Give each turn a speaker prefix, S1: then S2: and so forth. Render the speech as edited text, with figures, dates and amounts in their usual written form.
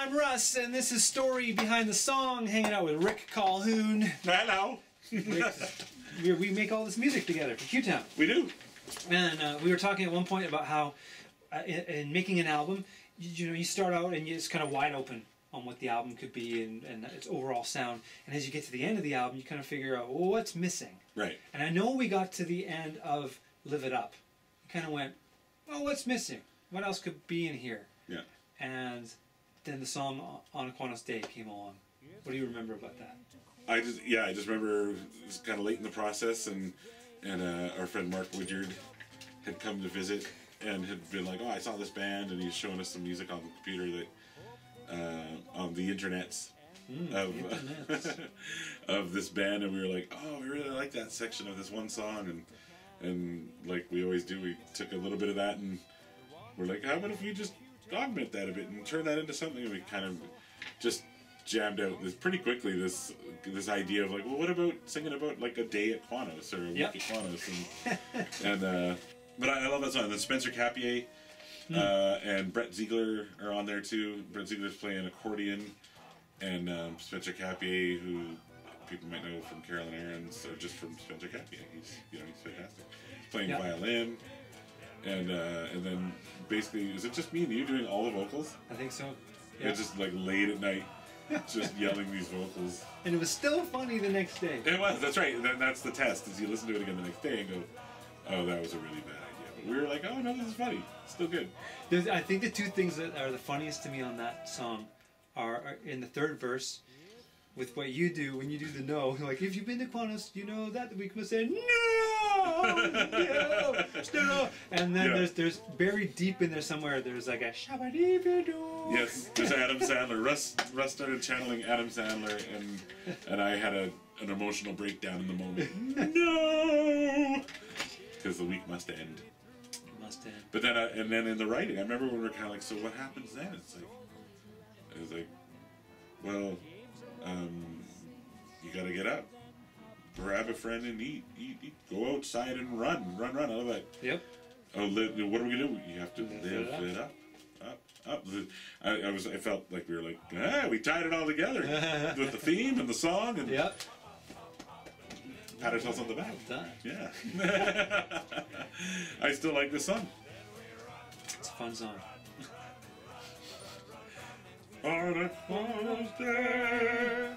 S1: I'm Russ, and this is Story Behind the Song, hanging out with Rick Calhoun.
S2: Hello.
S1: We make all this music together for Q-Town.
S2: We do.
S1: And we were talking at one point about how in making an album, you start out and it's kind of wide open on what the album could be and its overall sound. And as you get to the end of the album, you kind of figure out, well, what's missing?
S2: Right.
S1: And I know we got to the end of Live It Up. You kind of went, well, what's missing? What else could be in here?
S2: Yeah.
S1: And then the song On a Qwanoes Day came along. What do you remember about that?
S2: I just remember it was kind of late in the process, and our friend Mark Woodyard had come to visit and had been like, oh, I saw this band, and he's showing us some music on the computer that on the internets of this band, and we were like, oh, we really like that section of this one song, and like we always do, we took a little bit of that and we're like, how about if we just augment that a bit and turn that into something? And we kind of just jammed out this pretty quickly this idea of like, well, what about singing about like a day at Qwanoes or a week at Qwanoes, and but I love that song. And then Spencer Capier and Brett Ziegler are on there too. Brett Ziegler's playing accordion, and Spencer Capier, who people might know from Carolyn Aarons or just from Spencer Capier, he's fantastic. He's playing violin. And then basically, is it just me and you doing all the vocals?
S1: I think so. Yeah.
S2: It's just like late at night, just yelling these vocals.
S1: And it was still funny the next day.
S2: It was. That's right. That's the test. Is you listen to it again the next day and go, oh, that was a really bad idea. But we were like, oh no, this is funny. It's still good.
S1: I think the two things that are the funniest to me on that song are in the third verse. With what you do when you do the no, like if you've been to Qwanoes, you know that we must say no, and then there's buried deep in there somewhere. There's like a shabba-dee-ba-doo.
S2: Yes, there's Adam Sandler. Russ started channeling Adam Sandler, and I had an emotional breakdown in the moment. No, because the week must end.
S1: It must end.
S2: But then and then in the writing, I remember when we were kind of like, so what happens then? It was like, well. You gotta get up, grab a friend and eat. Go outside and run. I love that.
S1: Yep.
S2: Oh, what are we gonna do? You have to live it up. I felt like we were like, we tied it all together with the theme and the song and pat ourselves on the back.
S1: Well done.
S2: Yeah. I still like this song.
S1: It's a fun song.
S2: On a Qwanoes Day.